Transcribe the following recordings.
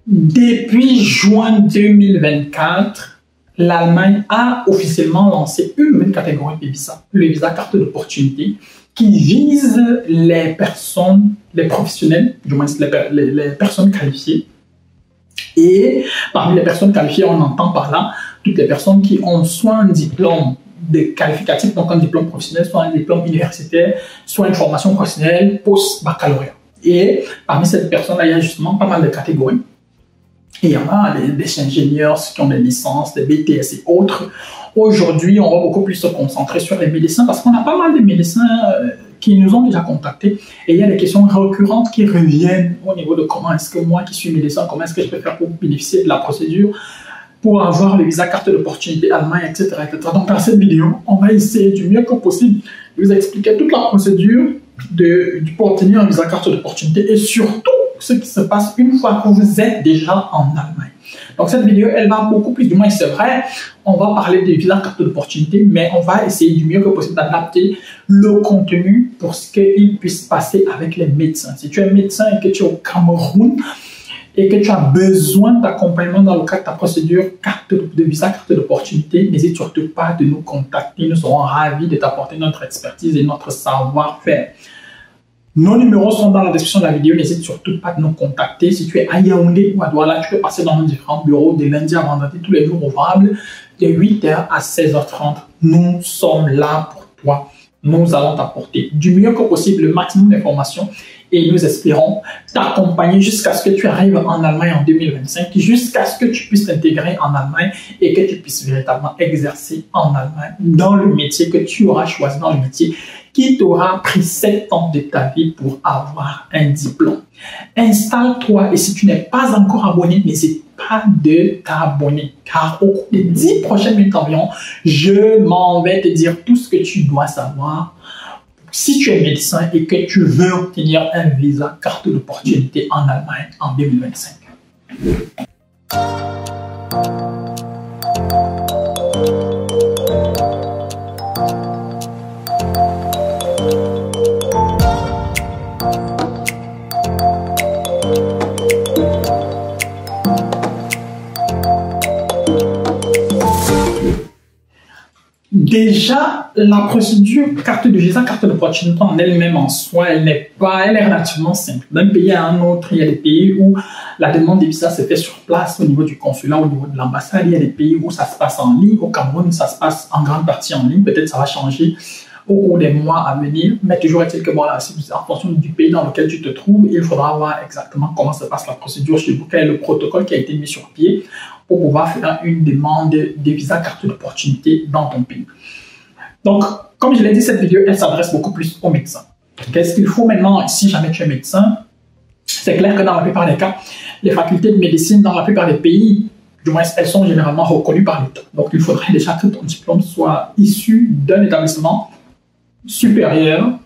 Depuis juin 2024, l'Allemagne a officiellement lancé une nouvelle catégorie de visa, le visa carte d'opportunité, qui vise les personnes, les professionnels, du moins les personnes qualifiées. Et parmi les personnes qualifiées, on entend par là toutes les personnes qui ont soit un diplôme de qualificatif, donc un diplôme professionnel, soit un diplôme universitaire, soit une formation professionnelle post-baccalauréat. Et parmi ces personnes-là, il y a justement pas mal de catégories. Et il y en a des ingénieurs, ceux qui ont des licences, des BTS et autres. Aujourd'hui, on va beaucoup plus se concentrer sur les médecins parce qu'on a pas mal de médecins qui nous ont déjà contactés. Et il y a des questions récurrentes qui reviennent au niveau de comment est-ce que moi qui suis médecin, comment est-ce que je peux faire pour bénéficier de la procédure pour avoir le visa carte d'opportunité Allemagne, etc., etc. Donc, dans cette vidéo, on va essayer du mieux que possible de vous expliquer toute la procédure pour obtenir un visa carte d'opportunité et surtout ce qui se passe une fois que vous êtes déjà en Allemagne. Donc, cette vidéo, elle va beaucoup plus, du moins c'est vrai, on va parler des visas carte d'opportunité, mais on va essayer du mieux que possible d'adapter le contenu pour ce qu'il puisse passer avec les médecins. Si tu es médecin et que tu es au Cameroun, et que tu as besoin d'accompagnement dans le cadre de ta procédure de visa carte d'opportunité, n'hésite surtout pas de nous contacter. Nous serons ravis de t'apporter notre expertise et notre savoir-faire. Nos numéros sont dans la description de la vidéo. N'hésite surtout pas de nous contacter. Si tu es à Yaoundé ou à Douala, tu peux passer dans nos différents bureaux de lundi à vendredi, tous les jours ouvrables, de 8h à 16h30. Nous sommes là pour toi. Nous allons t'apporter du mieux que possible le maximum d'informations et nous espérons t'accompagner jusqu'à ce que tu arrives en Allemagne en 2025, jusqu'à ce que tu puisses t'intégrer en Allemagne et que tu puisses véritablement exercer en Allemagne dans le métier que tu auras choisi, dans le métier qui t'aura pris 7 ans de ta vie pour avoir un diplôme. Installe-toi et si tu n'es pas encore abonné, n'hésite pas de t'abonner car au cours des 10 prochaines minutes environ, je m'en vais te dire tout ce que tu dois savoir si tu es médecin et que tu veux obtenir un visa carte d'opportunité en Allemagne en 2025. Déjà, la procédure carte de visa, carte d'opportunité en elle-même en soi, elle est relativement simple. D'un pays à un autre, il y a des pays où la demande de visa se fait sur place au niveau du consulat, au niveau de l'ambassade. Il y a des pays où ça se passe en ligne. Au Cameroun, ça se passe en grande partie en ligne. Peut-être ça va changer au cours des mois à venir, mais toujours est-il que voilà, en fonction du pays dans lequel tu te trouves, il faudra voir exactement comment se passe la procédure chez vous, quel est le protocole qui a été mis sur pied pour pouvoir faire une demande de visa carte d'opportunité dans ton pays. Donc, comme je l'ai dit, cette vidéo, elle s'adresse beaucoup plus aux médecins. Qu'est-ce qu'il faut maintenant, si jamais tu es médecin? C'est clair que dans la plupart des cas, les facultés de médecine, dans la plupart des pays, du moins, elles sont généralement reconnues par l'État. Donc, il faudrait déjà que ton diplôme soit issu d'un établissement supérieur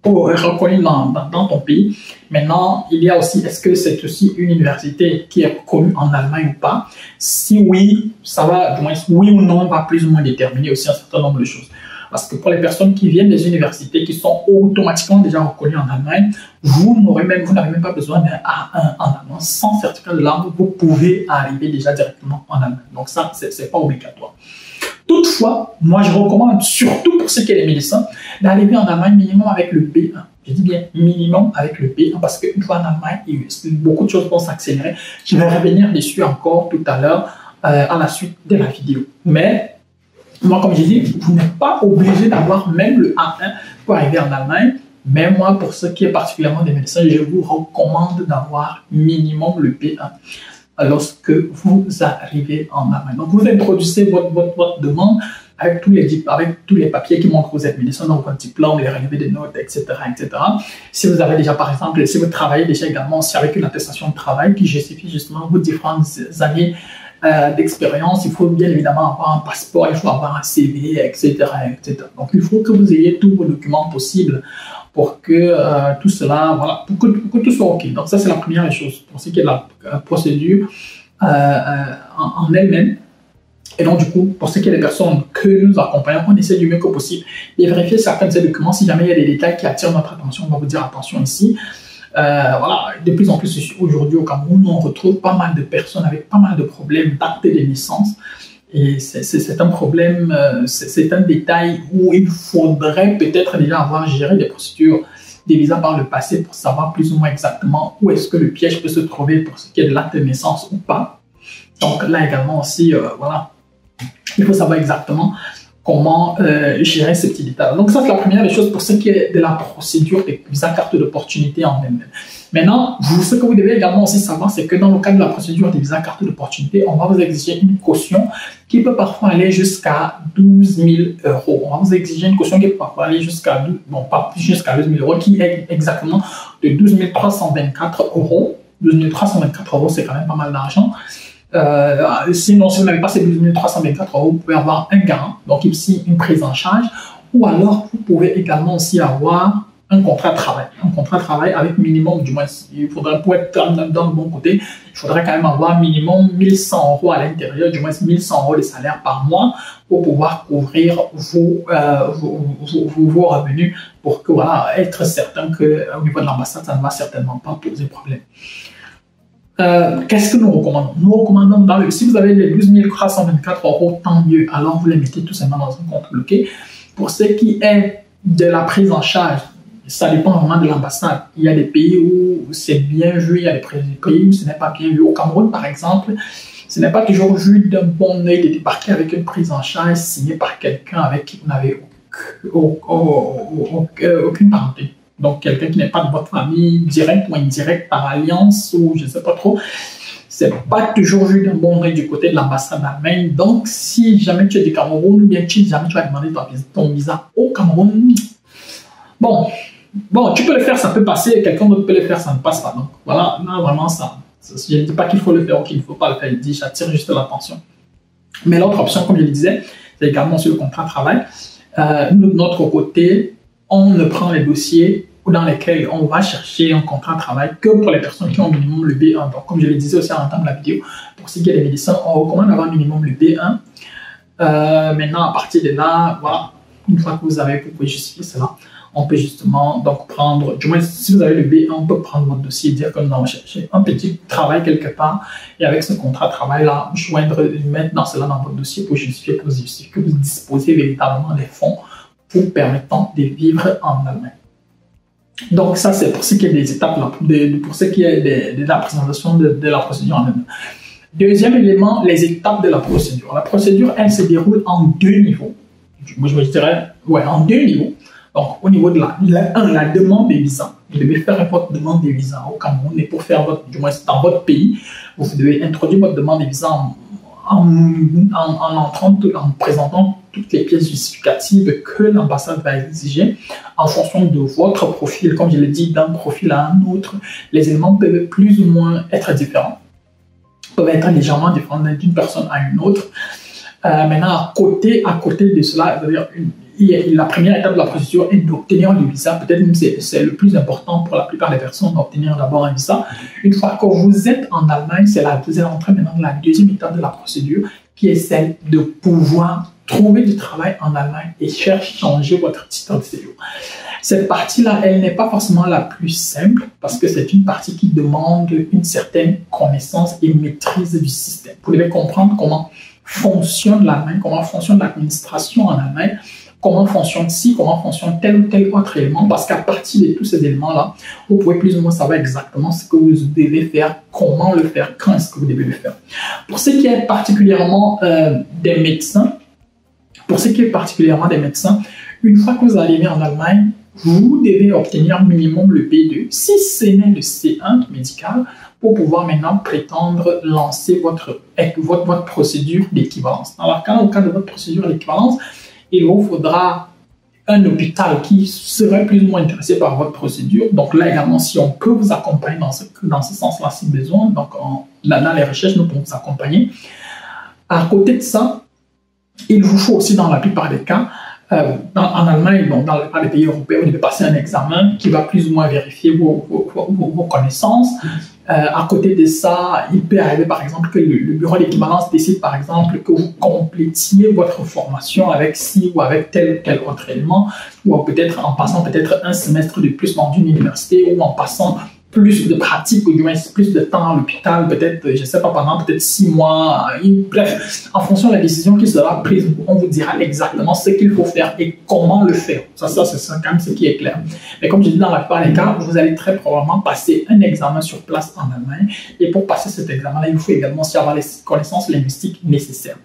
reconnu dans ton pays. Maintenant, il y a aussi, est-ce que c'est aussi une université qui est reconnue en Allemagne ou pas? Si oui, ça va, du moins, oui ou non, va plus ou moins déterminer aussi un certain nombre de choses. Parce que pour les personnes qui viennent des universités qui sont automatiquement déjà reconnues en Allemagne, vous n'avez même pas besoin d'un A1 en allemand. Sans certificat de langue, vous pouvez arriver déjà directement en Allemagne. Donc ça, c'est pas obligatoire. Toutefois, moi je recommande, surtout pour ceux qui sont les médecins, d'arriver en Allemagne minimum avec le B1. Je dis bien minimum avec le B1 parce qu'une fois en Allemagne, beaucoup de choses vont s'accélérer. Je vais revenir dessus encore tout à l'heure à la suite de la vidéo. Mais moi, comme je dis, vous n'êtes pas obligé d'avoir même le A1 pour arriver en Allemagne. Mais moi, pour ceux qui sont particulièrement des médecins, je vous recommande d'avoir minimum le B1 lorsque vous arrivez en Allemagne. Donc, vous introduisez votre demande avec tous les papiers qui montrent que vous êtes médecin, donc votre diplôme, les relevés de notes, etc., etc. Si vous avez déjà, par exemple, si vous travaillez déjà également aussi avec une attestation de travail qui justifie justement vos différentes années d'expérience, il faut bien évidemment avoir un passeport, il faut avoir un CV, etc., etc. Donc, il faut que vous ayez tous vos documents possibles pour que tout cela, voilà, pour que tout soit OK. Donc, ça, c'est la première chose pour ce qui est de la procédure en elle-même. Et donc, du coup, pour ce qui est des personnes que nous accompagnons, on essaie du mieux que possible de vérifier certains de ces documents. Si jamais il y a des détails qui attirent notre attention, on va vous dire attention ici. Voilà, de plus en plus aujourd'hui au Cameroun, on retrouve pas mal de personnes avec pas mal de problèmes d'acte de naissance. Et c'est un problème, c'est un détail où il faudrait peut-être déjà avoir géré des procédures des visas par le passé pour savoir plus ou moins exactement où est-ce que le piège peut se trouver pour ce qui est de l'acte de naissance ou pas. Donc là également aussi, voilà, il faut savoir exactement comment gérer ce petit détail. Donc ça, c'est la première des choses pour ce qui est de la procédure des visas carte d'opportunité en elle-même. Maintenant, ce que vous devez également aussi savoir, c'est que dans le cadre de la procédure des visas carte d'opportunité, on va vous exiger une caution qui peut parfois aller jusqu'à 12 000 euros. On va vous exiger une caution qui peut parfois aller jusqu'à, bon, pas jusqu'à 12 000 euros, qui est exactement de 12 324 euros. 12 324 euros, c'est quand même pas mal d'argent. Sinon, si vous n'avez pas ces 12 324 euros, vous pouvez avoir un garant, donc ici une prise en charge, ou alors vous pouvez également aussi avoir un contrat de travail. Un contrat de travail avec minimum, du moins, il faudrait, pour être dans le bon côté, il faudrait quand même avoir minimum 1100 euros à l'intérieur, du moins 1100 euros de salaire par mois pour pouvoir couvrir vos revenus pour que, voilà, être certain qu'au niveau de l'ambassade, ça ne va certainement pas poser problème. Qu'est-ce que nous recommandons? Nous recommandons, si vous avez les 12 324 euros, tant mieux. Alors, vous les mettez tout simplement dans un compte bloqué. Pour ce qui est de la prise en charge, ça dépend vraiment de l'ambassade. Il y a des pays où c'est bien vu, il y a des pays où ce n'est pas bien vu. Au Cameroun, par exemple, ce n'est pas toujours vu d'un bon œil de débarquer avec une prise en charge signée par quelqu'un avec qui vous n'avez aucune parenté. Donc, quelqu'un qui n'est pas de votre famille, direct ou indirect, par alliance, ou je ne sais pas trop. C'est pas toujours vu d'un bon œil du côté de l'ambassade d'Allemagne. Donc, si jamais tu es du Cameroun, ou bien si jamais tu vas demander ton visa au Cameroun, bon, tu peux le faire, ça peut passer, quelqu'un d'autre peut le faire, ça ne passe pas. Donc, voilà, là, vraiment, ça. Je ne dis pas qu'il faut le faire ou qu'il ne faut pas le faire, je dis, j'attire juste l'attention. Mais l'autre option, comme je le disais, c'est également sur le contrat de travail. Nous, de notre côté, on ne prend les dossiers dans lesquels on va chercher un contrat de travail que pour les personnes qui ont au minimum le B1. Donc, comme je le disais aussi en entame de la vidéo, pour ce qui est des médecins, on recommande d'avoir minimum le B1. Maintenant, à partir de là, voilà, une fois que vous pouvez justifier cela, on peut justement donc prendre, du moins si vous avez le B1, on peut prendre votre dossier et dire que nous allons chercher un petit travail quelque part et avec ce contrat de travail-là, mettre dans cela dans votre dossier pour justifier que vous disposez véritablement des fonds vous permettant de vivre en Allemagne. Donc ça, c'est pour ce qui est des étapes, pour ce qui est de la présentation de la procédure en elle-même. Deuxième élément, les étapes de la procédure. La procédure, elle se déroule en deux niveaux. Moi, je dirais, ouais, en deux niveaux. Donc, au niveau de la demande des visas. Vous devez faire votre demande des visas au Cameroun et pour faire du moins dans votre pays, vous devez introduire votre demande des visas en présentant toutes les pièces justificatives que l'ambassade va exiger en fonction de votre profil. Comme je l'ai dit, d'un profil à un autre, les éléments peuvent plus ou moins être différents, peuvent être légèrement différents d'une personne à une autre. Maintenant, à côté de cela, c'est-à-dire la première étape de la procédure est d'obtenir le visa. Peut-être même c'est le plus important pour la plupart des personnes d'obtenir d'abord un visa. Une fois que vous êtes en Allemagne, vous allez entrer maintenant dans la deuxième étape de la procédure, qui est celle de pouvoir trouver du travail en Allemagne et changer votre titre de séjour. Cette partie-là, elle n'est pas forcément la plus simple parce que c'est une partie qui demande une certaine connaissance et maîtrise du système. Vous devez comprendre comment fonctionne l'Allemagne, comment fonctionne l'administration en Allemagne, comment fonctionne comment fonctionne tel ou tel autre élément, parce qu'à partir de tous ces éléments-là, vous pouvez plus ou moins savoir exactement ce que vous devez faire, comment le faire, quand est-ce que vous devez le faire. Pour ce qui est particulièrement des médecins, une fois que vous arrivez en Allemagne, vous devez obtenir minimum le B2, si ce n'est le C1 médical, pour pouvoir maintenant prétendre lancer votre procédure d'équivalence. Alors, au cas de votre procédure d'équivalence, il vous faudra un hôpital qui serait plus ou moins intéressé par votre procédure. Donc là également, si on peut vous accompagner dans ce sens-là, si besoin, donc dans les recherches, nous pouvons vous accompagner. À côté de ça, il vous faut aussi dans la plupart des cas, en Allemagne, dans la plupart des pays européens, vous devez passer un examen qui va plus ou moins vérifier vos connaissances. À côté de ça, il peut arriver par exemple que le bureau d'équivalence décide par exemple que vous complétiez votre formation avec ci ou avec tel ou tel autre élément, ou peut-être en passant peut-être un semestre de plus dans une université, ou en passant plus de pratique, ou du moins plus de temps à l'hôpital, peut-être, je ne sais pas, pendant peut-être 6 mois. Bref, en fonction de la décision qui sera prise, on vous dira exactement ce qu'il faut faire et comment le faire. Ça c'est quand même ce qui est clair. Mais comme je dis, dans la plupart des cas, vous allez très probablement passer un examen sur place en Allemagne. Et pour passer cet examen-là, il faut également aussi avoir les connaissances linguistiques nécessaires.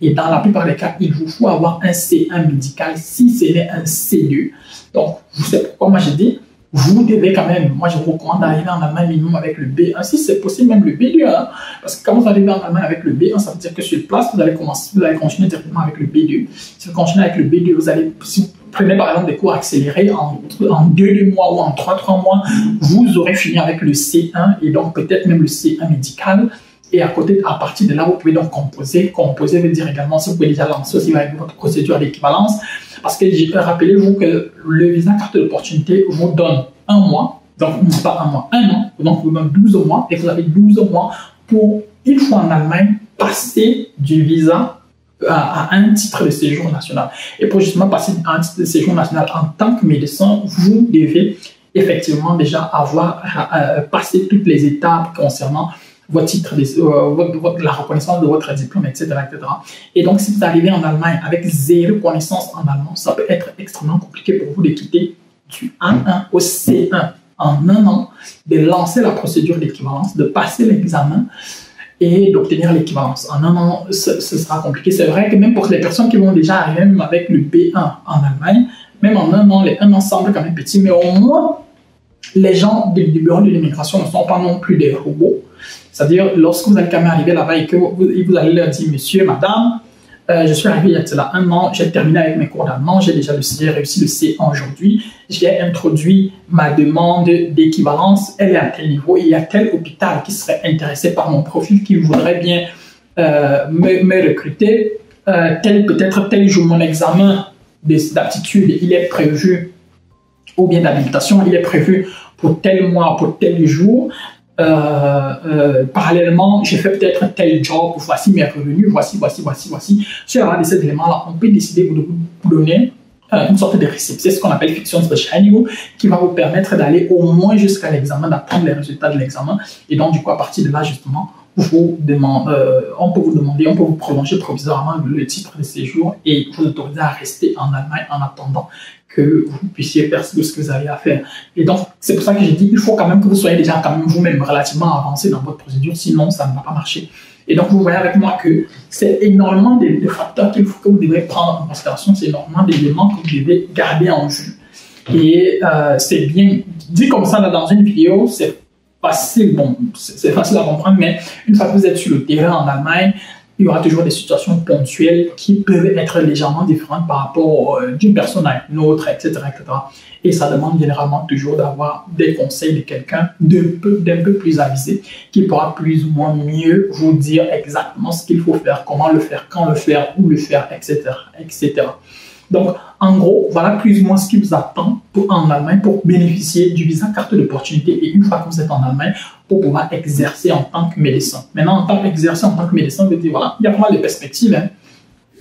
Et dans la plupart des cas, il vous faut avoir un C1 médical si ce n'est un C2. Donc, vous savez pourquoi moi j'ai dit, vous devez quand même, moi je vous recommande d'arriver en Allemagne minimum avec le B1, si c'est possible même le B2, hein, parce que quand vous arrivez en Allemagne avec le B1, ça veut dire que sur place, vous allez continuer directement avec le B2. Si vous continuez avec le B2, vous allez, si vous prenez par exemple des cours accélérés en 2 mois ou en 3 mois, vous aurez fini avec le C1 et donc peut-être même le C1 médical. Et à partir de là, vous pouvez donc composer. Composer veut dire également si vous pouvez déjà lancer aussi avec votre procédure d'équivalence. Parce que rappelez-vous que le visa carte d'opportunité vous donne 1 mois, donc pas 1 mois, 1 an, donc vous donne 12 mois, et vous avez 12 mois pour, une fois en Allemagne, passer du visa à un titre de séjour national. Et pour justement passer à un titre de séjour national en tant que médecin, vous devez effectivement déjà avoir passé toutes les étapes concernant votre titre, la reconnaissance de votre diplôme, etc., etc. Et donc, si vous arrivez en Allemagne avec 0 connaissance en allemand, ça peut être extrêmement compliqué pour vous de quitter du A1 au C1 en 1 an, de lancer la procédure d'équivalence, de passer l'examen et d'obtenir l'équivalence. En 1 an, ce sera compliqué. C'est vrai que même pour les personnes qui vont déjà arriver même avec le B1 en Allemagne, même en 1 an, les 1 an semblent quand même petits, mais au moins, les gens du bureau de l'immigration ne sont pas non plus des robots. C'est-à-dire, lorsque vous allez quand même arriver là-bas et que vous allez leur dire, monsieur, madame, je suis arrivé il y a cela 1 an, j'ai terminé avec mes cours d'allemand, j'ai réussi le C1 aujourd'hui, j'ai introduit ma demande d'équivalence, elle est à tel niveau, et il y a tel hôpital qui serait intéressé par mon profil, qui voudrait bien me recruter, peut-être tel jour, mon examen d'aptitude, il est prévu, ou bien d'habilitation, il est prévu pour tel mois, pour tel jour. Parallèlement, j'ai fait peut-être tel job, voici mes revenus, voici. Sur la base de ces éléments-là, on peut décider de vous donner une sorte de récipient, c'est ce qu'on appelle Fiktionsbescheinigung, qui va vous permettre d'aller au moins jusqu'à l'examen, d'attendre les résultats de l'examen. Et donc, du coup, à partir de là, justement, on peut vous prolonger provisoirement le titre de séjour et vous autoriser à rester en Allemagne en attendant que vous puissiez faire ce que vous avez à faire. Et donc, c'est pour ça que j'ai dit qu'il faut quand même que vous soyez déjà quand même vous-même relativement avancé dans votre procédure, sinon ça ne va pas marcher. Et donc, vous voyez avec moi que c'est énormément de facteurs que vous devez prendre en considération, c'est énormément d'éléments que vous devez garder en vue. Et c'est bien dit comme ça là, dans une vidéo, c'est facile à comprendre, mais une fois que vous êtes sur le terrain en Allemagne, il y aura toujours des situations ponctuelles qui peuvent être légèrement différentes par rapport d'une personne à une autre, etc., etc. Et ça demande généralement toujours d'avoir des conseils de quelqu'un d'un peu plus avisé qui pourra plus ou moins mieux vous dire exactement ce qu'il faut faire, comment le faire, quand le faire, où le faire, etc., etc. Donc, en gros, voilà plus ou moins ce qui vous attend en Allemagne pour bénéficier du visa carte d'opportunité et une fois que vous êtes en Allemagne, pour pouvoir exercer en tant que médecin. Maintenant, en tant qu'exercer en tant que médecin, vous dites, voilà, il y a pas mal de perspectives. Hein.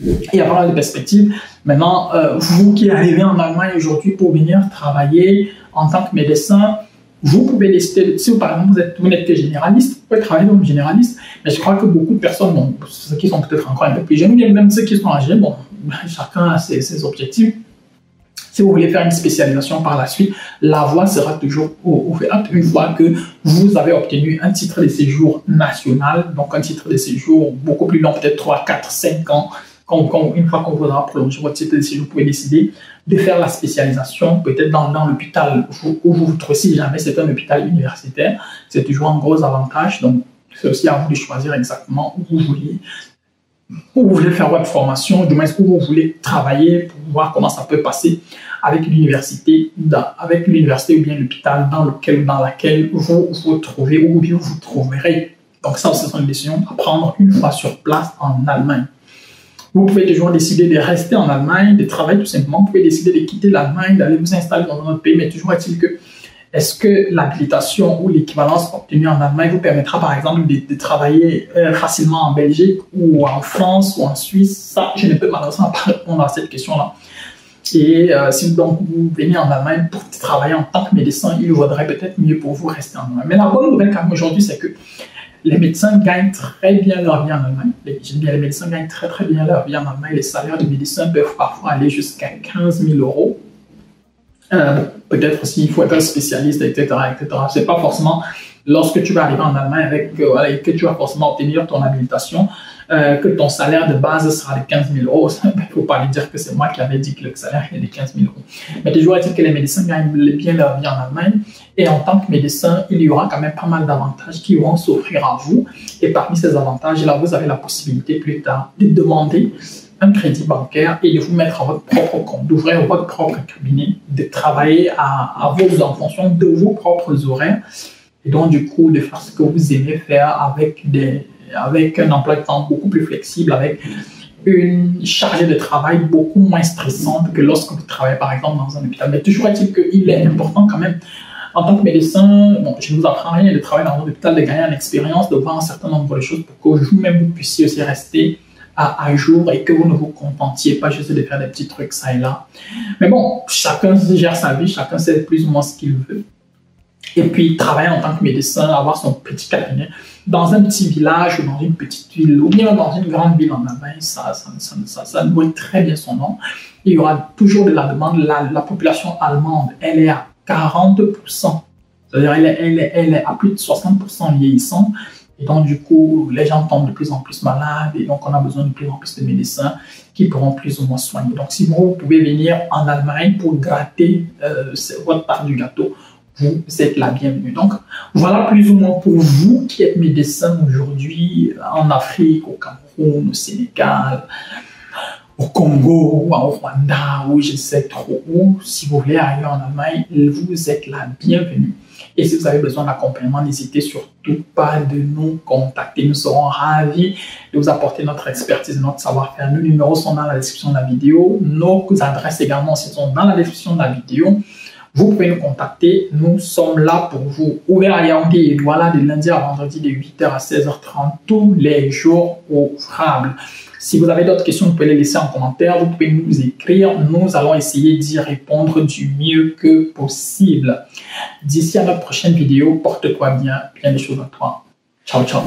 Il y a pas mal de perspectives. Maintenant, vous qui arrivez en Allemagne aujourd'hui pour venir travailler en tant que médecin, vous pouvez décider, si par exemple vous n'êtes que généraliste, vous pouvez travailler comme généraliste, mais je crois que beaucoup de personnes, bon, ceux qui sont peut-être encore un peu plus jeunes, ou même ceux qui sont âgés, bon, chacun a ses objectifs. Si vous voulez faire une spécialisation par la suite, la voie sera toujours ouverte une fois que vous avez obtenu un titre de séjour national, donc un titre de séjour beaucoup plus long, peut-être 3, 4, 5 ans. Une fois qu'on vous aura prolongé votre titre de séjour, vous pouvez décider de faire la spécialisation, peut-être dans l'hôpital où vous vous trouvez, si jamais c'est un hôpital universitaire. C'est toujours un gros avantage, donc c'est aussi à vous de choisir exactement où vous voulez faire votre formation, du moins où vous voulez travailler pour voir comment ça peut passer avec l'université ou bien l'hôpital dans laquelle vous vous trouvez ou bien vous trouverez. Donc ça, ce sont des décisions à prendre une fois sur place en Allemagne. Vous pouvez toujours décider de rester en Allemagne, de travailler tout simplement. Vous pouvez décider de quitter l'Allemagne, d'aller vous installer dans un autre pays, mais toujours est-il que est-ce que l'habilitation ou l'équivalence obtenue en Allemagne vous permettra par exemple de travailler facilement en Belgique ou en France ou en Suisse? Ça, je ne peux malheureusement pas répondre à cette question-là. Et si donc vous venez en Allemagne pour travailler en tant que médecin, il vaudrait peut-être mieux pour vous rester en Allemagne. Mais la bonne nouvelle quand même aujourd'hui, c'est que les médecins gagnent très bien leur vie en Allemagne. Les médecins gagnent très bien leur vie en Allemagne. Les salaires de médecins peuvent parfois aller jusqu'à 15 000 euros. Peut-être aussi, il faut être spécialiste, etc. C'est pas forcément lorsque tu vas arriver en Allemagne avec, et que tu vas forcément obtenir ton habilitation, que ton salaire de base sera de 15 000 euros. Il ne faut pas lui dire que c'est moi qui avais dit que le salaire est de 15 000 euros. Mais toujours est-il que les médecins gagnent bien leur vie en Allemagne. Et en tant que médecin, il y aura quand même pas mal d'avantages qui vont s'offrir à vous. Et parmi ces avantages, là, vous avez la possibilité plus tard de demander un crédit bancaire et de vous mettre à votre propre compte, d'ouvrir votre propre cabinet, de travailler à vos en fonction de vos propres horaires et donc du coup de faire ce que vous aimez faire avec un emploi de temps beaucoup plus flexible, avec une charge de travail beaucoup moins stressante que lorsque vous travaillez par exemple dans un hôpital. Mais toujours est-il qu'il est important quand même en tant que médecin, bon, je ne vous apprends rien de travailler dans un hôpital, de gagner en expérience, de voir un certain nombre de choses pour que vous-même vous puissiez aussi rester à jour et que vous ne vous contentiez pas juste de faire des petits trucs ça et là. Mais bon, chacun gère sa vie, chacun sait plus ou moins ce qu'il veut. Et puis, travailler en tant que médecin, avoir son petit cabinet dans un petit village ou dans une petite ville ou bien dans une grande ville en Allemagne, ça nourrit très bien son nom. Il y aura toujours de la demande. La population allemande, elle est à 40%. C'est-à-dire, elle est à plus de 60% vieillissante. Et donc, du coup, les gens tombent de plus en plus malades et donc on a besoin de plus en plus de médecins qui pourront plus ou moins soigner. Donc, si vous pouvez venir en Allemagne pour gratter votre part du gâteau, vous êtes la bienvenue. Donc, voilà plus ou moins pour vous qui êtes médecin aujourd'hui en Afrique, au Cameroun, au Sénégal, au Congo, ou au Rwanda, ou je ne sais trop où. Si vous voulez arriver en Allemagne, vous êtes la bienvenue. Et si vous avez besoin d'accompagnement, n'hésitez surtout pas de nous contacter. Nous serons ravis de vous apporter notre expertise, notre savoir-faire. Nos numéros sont dans la description de la vidéo. Nos adresses également sont dans la description de la vidéo. Vous pouvez nous contacter. Nous sommes là pour vous. Ouvert à Yaoundé et Douala de lundi à vendredi de 8h à 16h30 tous les jours ouvrables. Si vous avez d'autres questions, vous pouvez les laisser en commentaire. Vous pouvez nous écrire. Nous allons essayer d'y répondre du mieux que possible. D'ici à notre prochaine vidéo, porte-toi bien. Plein de choses à toi. Ciao, ciao.